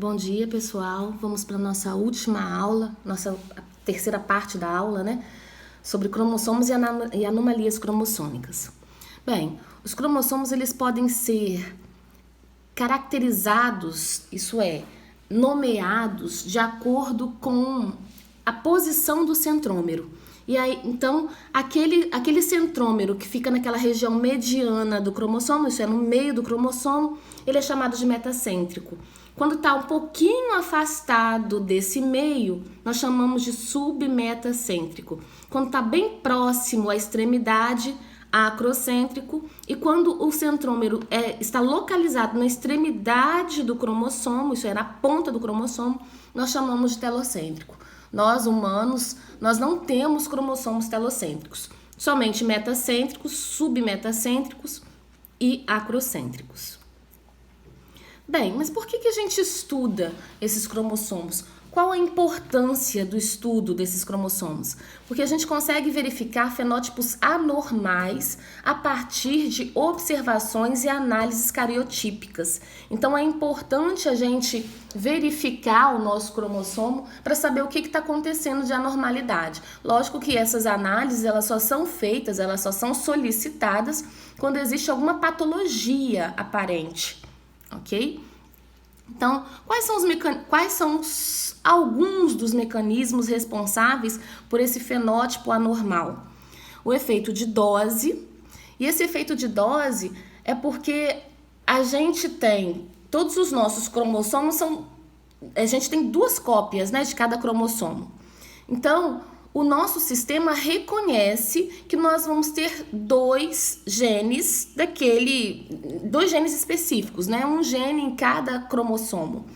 Bom dia, pessoal. Vamos para a nossa última aula, nossa terceira parte da aula, né? Sobre cromossomos e anomalias cromossômicas. Bem, os cromossomos eles podem ser caracterizados, isso é, nomeados de acordo com a posição do centrômero. E aí, então, aquele centrômero que fica naquela região mediana do cromossomo, isso é, no meio do cromossomo, ele é chamado de metacêntrico. Quando está um pouquinho afastado desse meio, nós chamamos de submetacêntrico. Quando está bem próximo à extremidade, acrocêntrico. E quando o centrômero está localizado na extremidade do cromossomo, isso é, na ponta do cromossomo, nós chamamos de telocêntrico. Nós, humanos, nós não temos cromossomos telocêntricos, somente metacêntricos, submetacêntricos e acrocêntricos. Bem, mas por que a gente estuda esses cromossomos? Qual a importância do estudo desses cromossomos? Porque a gente consegue verificar fenótipos anormais a partir de observações e análises cariotípicas. Então é importante a gente verificar o nosso cromossomo para saber o que está acontecendo de anormalidade. Lógico que essas análises elas só são feitas, elas só são solicitadas quando existe alguma patologia aparente. Ok? Então, quais são alguns dos mecanismos responsáveis por esse fenótipo anormal? O efeito de dose, e esse efeito de dose é porque a gente tem, todos os nossos cromossomos a gente tem duas cópias, né, de cada cromossomo. Então, o nosso sistema reconhece que nós vamos ter dois genes específicos, né? Um gene em cada cromossomo,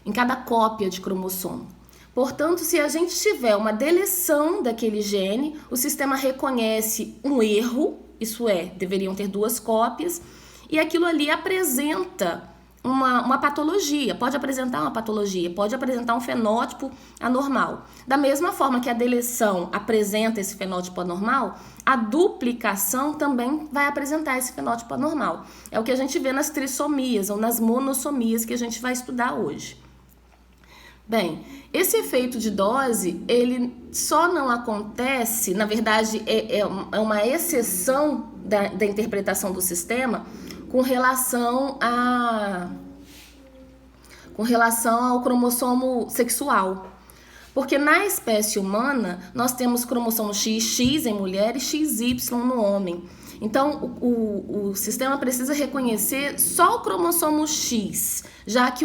em cada cópia de cromossomo. Portanto, se a gente tiver uma deleção daquele gene, o sistema reconhece um erro, isso é, deveriam ter duas cópias, e aquilo ali apresenta uma patologia, pode apresentar uma patologia, pode apresentar um fenótipo anormal. Da mesma forma que a deleção apresenta esse fenótipo anormal, a duplicação também vai apresentar esse fenótipo anormal. É o que a gente vê nas trissomias ou nas monossomias que a gente vai estudar hoje. Bem, esse efeito de dose, ele só não acontece, na verdade é uma exceção da interpretação do sistema, com relação ao cromossomo sexual. Porque na espécie humana, nós temos cromossomo XX em mulher e XY no homem. Então, o sistema precisa reconhecer só o cromossomo X, já que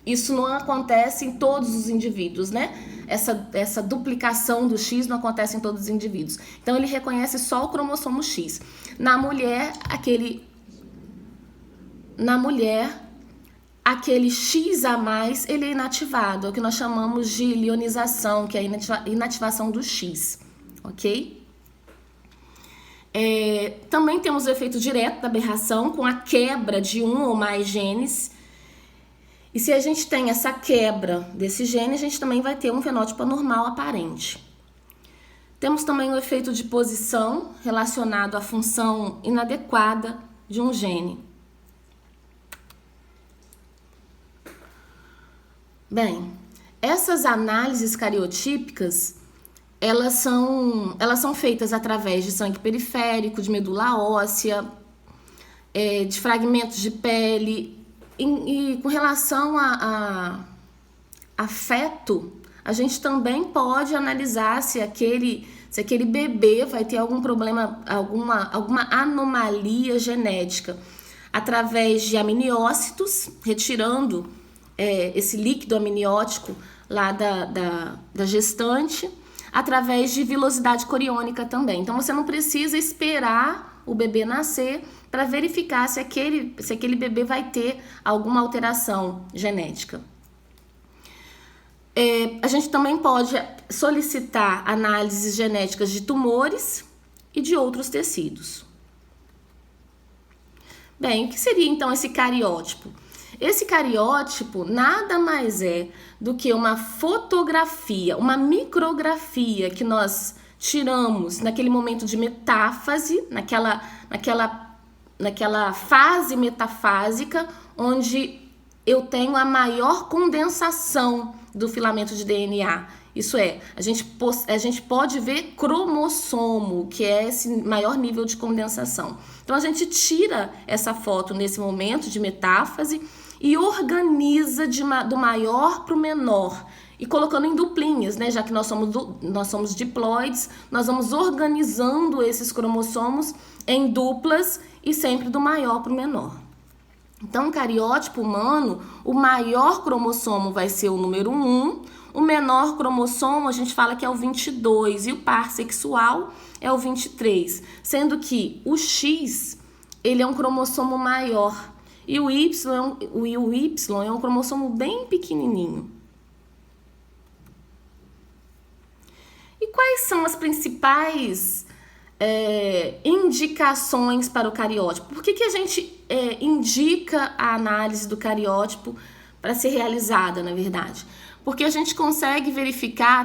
isso não acontece em todos os indivíduos, né? Essa duplicação do X não acontece em todos os indivíduos. Então, ele reconhece só o cromossomo X. Na mulher, aquele X a mais, ele é inativado. É o que nós chamamos de lionização, que é a inativação do X, ok? Também temos o efeito direto da aberração, com a quebra de um ou mais genes. E se a gente tem essa quebra desse gene, a gente também vai ter um fenótipo anormal aparente. Temos também o efeito de posição relacionado à função inadequada de um gene. Bem, essas análises cariotípicas, elas são feitas através de sangue periférico, de medula óssea, de fragmentos de pele. E com relação a feto, a gente também pode analisar se aquele bebê vai ter algum problema, alguma anomalia genética, através de amniócitos, retirando esse líquido amniótico lá da gestante, através de vilosidade coriônica também. Então, você não precisa esperar o bebê nascer para verificar se aquele bebê vai ter alguma alteração genética. A gente também pode solicitar análises genéticas de tumores e de outros tecidos. Bem, o que seria então esse cariótipo? Esse cariótipo nada mais é do que uma fotografia, uma micrografia que nós tiramos naquele momento de metáfase, naquela fase metafásica, onde eu tenho a maior condensação do filamento de DNA. Isso é, a gente pode ver cromossomo, que é esse maior nível de condensação. Então a gente tira essa foto nesse momento de metáfase e organiza do maior para o menor. E colocando em duplinhas, né? Já que nós somos diploides, nós vamos organizando esses cromossomos em duplas e sempre do maior para o menor. Então, cariótipo humano, o maior cromossomo vai ser o número 1, o menor cromossomo a gente fala que é o 22 e o par sexual é o 23, sendo que o X, ele é um cromossomo maior e o Y é um cromossomo bem pequenininho. E quais são as principais indicações para o cariótipo? Por que a gente indica a análise do cariótipo para ser realizada, na verdade? Porque a gente consegue verificar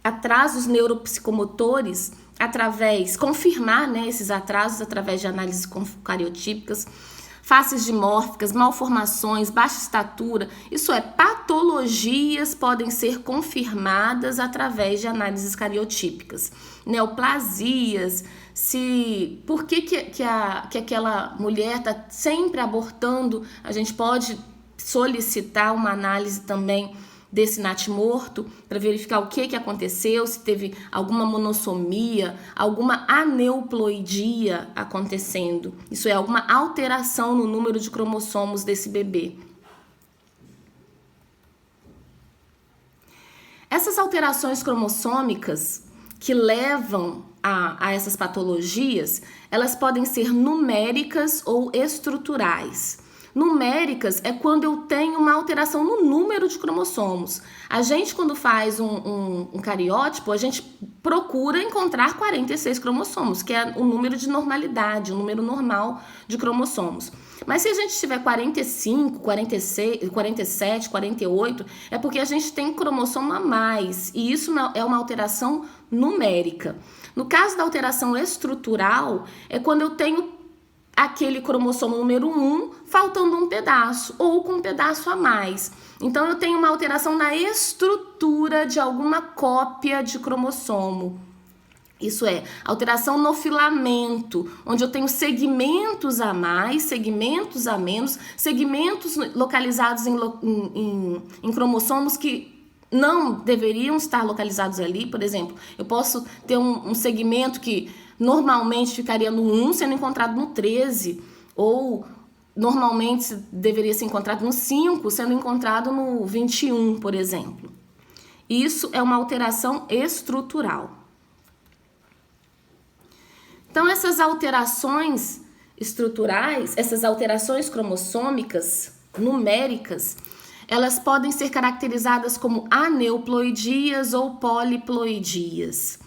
atrasos neuropsicomotores confirmar, né, esses atrasos através de análises cariotípicas, faces dimórficas, malformações, baixa estatura, isso é, patologias podem ser confirmadas através de análises cariotípicas. Neoplasias, por que aquela mulher está sempre abortando, a gente pode solicitar uma análise também desse natimorto para verificar o que aconteceu, se teve alguma monossomia, alguma aneuploidia acontecendo. Isso é, alguma alteração no número de cromossomos desse bebê. Essas alterações cromossômicas que levam a essas patologias, elas podem ser numéricas ou estruturais. Numéricas é quando eu tenho uma alteração no número de cromossomos. A gente, quando faz um cariótipo, a gente procura encontrar 46 cromossomos, que é o número de normalidade, o número normal de cromossomos. Mas se a gente tiver 45, 46, 47, 48, é porque a gente tem cromossomo a mais, e isso é uma alteração numérica. No caso da alteração estrutural, é quando eu tenho aquele cromossomo número 1 faltando um pedaço ou com um pedaço a mais. Então eu tenho uma alteração na estrutura de alguma cópia de cromossomo. Isso é, alteração no filamento, onde eu tenho segmentos a mais, segmentos a menos, segmentos localizados em cromossomos que não deveriam estar localizados ali. Por exemplo, eu posso ter um segmento que normalmente ficaria no 1 sendo encontrado no 13, ou normalmente deveria ser encontrado no 5 sendo encontrado no 21, por exemplo. Isso é uma alteração estrutural. Então, essas alterações estruturais, essas alterações cromossômicas, numéricas, elas podem ser caracterizadas como aneuploidias ou poliploidias.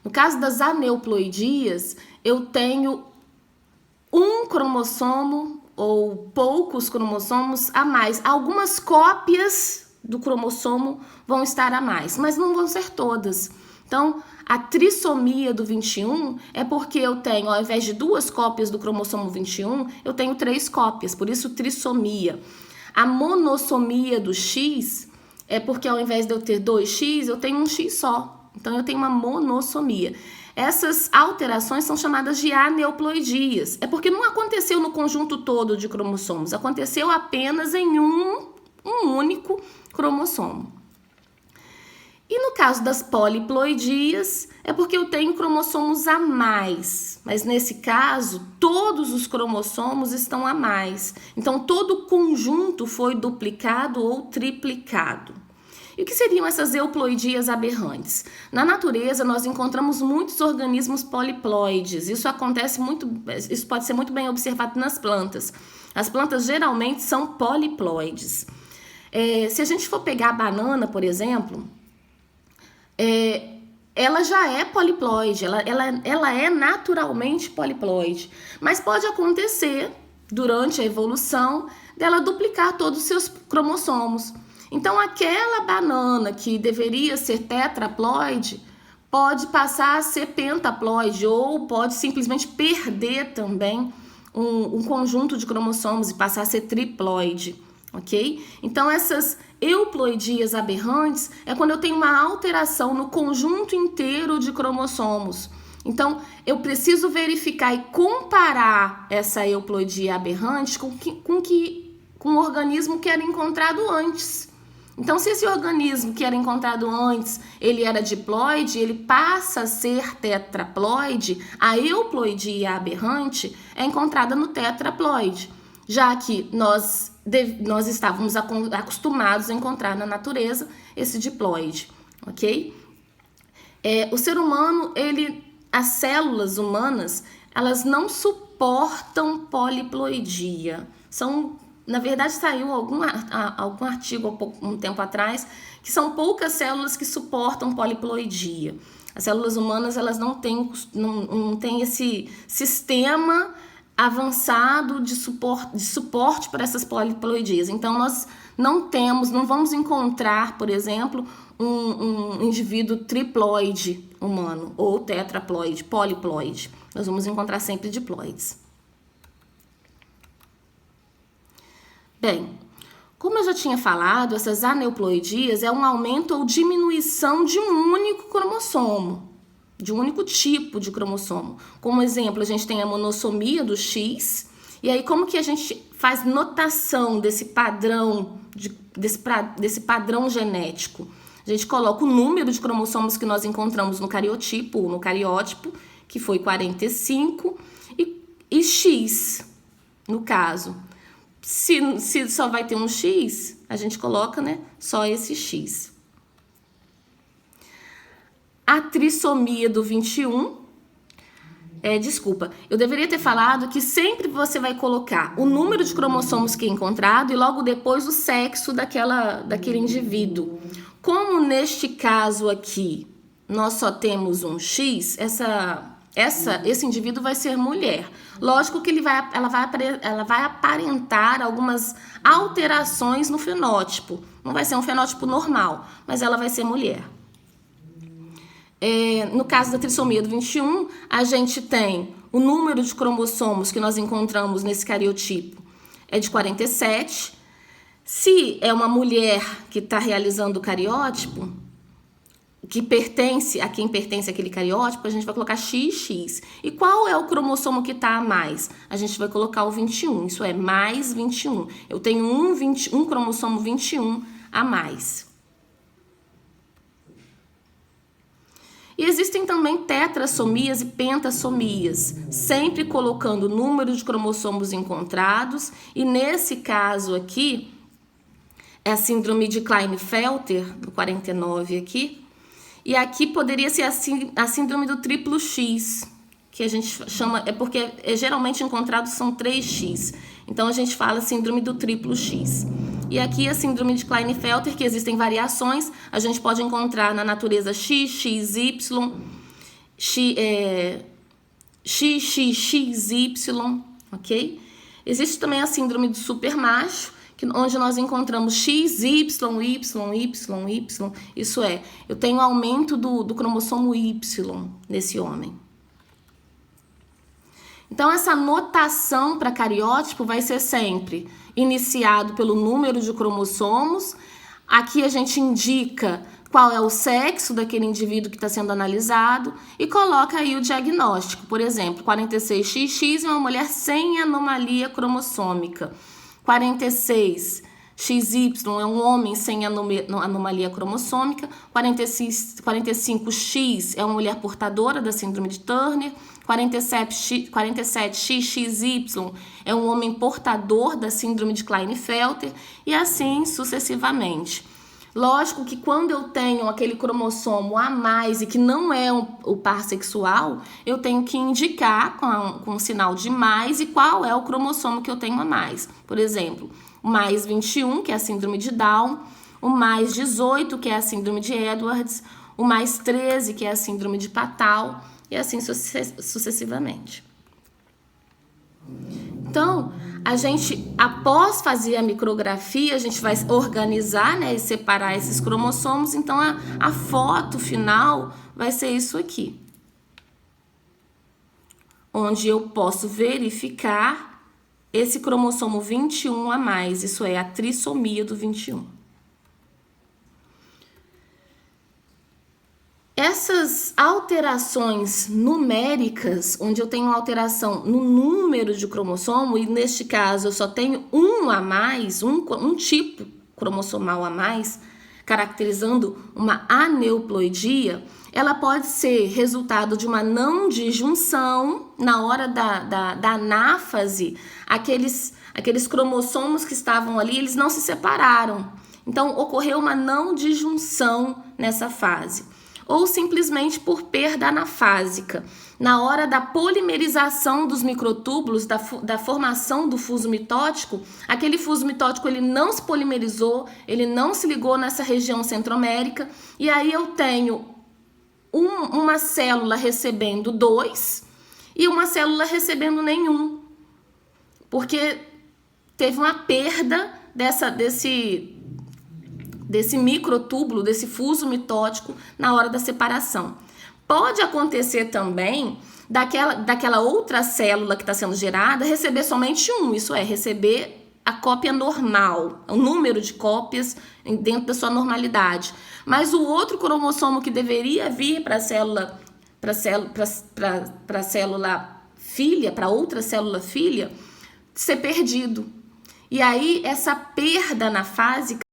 No caso das aneuploidias, eu tenho um cromossomo ou poucos cromossomos a mais. Algumas cópias do cromossomo vão estar a mais, mas não vão ser todas. Então, a trissomia do 21 é porque eu tenho, ao invés de 2 cópias do cromossomo 21, eu tenho 3 cópias, por isso trissomia. A monossomia do X é porque ao invés de eu ter 2X, eu tenho um X só. Então, eu tenho uma monossomia. Essas alterações são chamadas de aneuploidias. É porque não aconteceu no conjunto todo de cromossomos, aconteceu apenas em um único cromossomo. E no caso das poliploidias, é porque eu tenho cromossomos a mais. Mas nesse caso, todos os cromossomos estão a mais. Então, todo o conjunto foi duplicado ou triplicado. E o que seriam essas euploidias aberrantes? Na natureza, nós encontramos muitos organismos poliploides. Isso pode ser muito bem observado nas plantas. As plantas geralmente são poliploides. Se a gente for pegar a banana, por exemplo, ela já é poliploide, ela é naturalmente poliploide. Mas pode acontecer, durante a evolução, dela duplicar todos os seus cromossomos. Então, aquela banana que deveria ser tetraploide pode passar a ser pentaploide ou pode simplesmente perder também um conjunto de cromossomos e passar a ser triploide, ok? Então, essas euploidias aberrantes é quando eu tenho uma alteração no conjunto inteiro de cromossomos. Então, eu preciso verificar e comparar essa euploidia aberrante com o organismo que era encontrado antes. Então, se esse organismo que era encontrado antes, ele era diploide, ele passa a ser tetraploide, a euploidia aberrante é encontrada no tetraploide, já que nós estávamos acostumados a encontrar na natureza esse diploide, ok? O ser humano, as células humanas, elas não suportam poliploidia. Na verdade, saiu algum artigo há um tempo atrás que são poucas células que suportam poliploidia. As células humanas, elas não têm esse sistema avançado de suporte para essas poliploidias. Então, nós não vamos encontrar, por exemplo, um indivíduo triploide humano ou tetraploide, poliploide. Nós vamos encontrar sempre diploides. Bem, como eu já tinha falado, essas aneuploidias é um aumento ou diminuição de um único cromossomo, de um único tipo de cromossomo. Como exemplo, a gente tem a monossomia do X, e aí como que a gente faz notação desse padrão, desse padrão genético? A gente coloca o número de cromossomos que nós encontramos no cariotipo ou no cariótipo, que foi 45, e X, no caso. Se só vai ter um X, a gente coloca, né, só esse X. A trissomia do 21, eu deveria ter falado que sempre você vai colocar o número de cromossomos que é encontrado e logo depois o sexo daquele indivíduo. Como neste caso aqui nós só temos um X, esse indivíduo vai ser mulher. Lógico que ela vai aparentar algumas alterações no fenótipo. Não vai ser um fenótipo normal, mas ela vai ser mulher. No caso da trissomia do 21, a gente tem o número de cromossomos que nós encontramos nesse cariotipo é de 47. Se é uma mulher que está realizando o cariótipo, a quem pertence aquele cariótipo, a gente vai colocar XX. E qual é o cromossomo que está a mais? A gente vai colocar o 21, isso é mais 21. Eu tenho um cromossomo 21 a mais. E existem também tetrassomias e pentassomias, sempre colocando o número de cromossomos encontrados, e nesse caso aqui, é a síndrome de Klinefelter, do 49 aqui, e aqui poderia ser a síndrome do triplo X, que a gente chama, porque geralmente encontrados são 3X, então a gente fala síndrome do triplo X. E aqui a síndrome de Klinefelter, que existem variações, a gente pode encontrar na natureza X, XY, XXXY, ok? Existe também a síndrome do supermacho, onde nós encontramos X, Y, Y, Y, Y. Isso é, eu tenho aumento do cromossomo Y nesse homem. Então, essa notação para cariótipo vai ser sempre iniciado pelo número de cromossomos. Aqui a gente indica qual é o sexo daquele indivíduo que está sendo analisado e coloca aí o diagnóstico. Por exemplo, 46XX é uma mulher sem anomalia cromossômica. 46XY é um homem sem anomalia cromossômica. 45X é uma mulher portadora da síndrome de Turner. 47XXY é um homem portador da síndrome de Klinefelter e assim sucessivamente. Lógico que quando eu tenho aquele cromossomo a mais e que não é o par sexual, eu tenho que indicar com um sinal de mais e qual é o cromossomo que eu tenho a mais. Por exemplo, o mais 21, que é a síndrome de Down, o mais 18, que é a síndrome de Edwards, o mais 13, que é a síndrome de Patau, e assim sucessivamente. Então, a gente, após fazer a micrografia, a gente vai organizar, né, e separar esses cromossomos. Então, a foto final vai ser isso aqui. onde eu posso verificar esse cromossomo 21 a mais, isso é a trissomia do 21. Essas alterações numéricas, onde eu tenho alteração no número de cromossomo, e neste caso eu só tenho um a mais, um tipo cromossomal a mais, caracterizando uma aneuploidia, ela pode ser resultado de uma não disjunção na hora da anáfase, aqueles cromossomos que estavam ali, eles não se separaram. Então, ocorreu uma não disjunção nessa fase. Ou simplesmente por perda anafásica. Na hora da polimerização dos microtúbulos, da formação do fuso mitótico, aquele fuso mitótico ele não se polimerizou, ele não se ligou nessa região centromérica, e aí eu tenho uma célula recebendo 2 e uma célula recebendo nenhum, porque teve uma perda desse microtúbulo, desse fuso mitótico na hora da separação. Pode acontecer também daquela outra célula que está sendo gerada receber somente um, isso é, receber a cópia normal, o número de cópias dentro da sua normalidade. Mas o outro cromossomo que deveria vir para a célula filha, para outra célula filha, ser perdido. E aí essa perda anafásica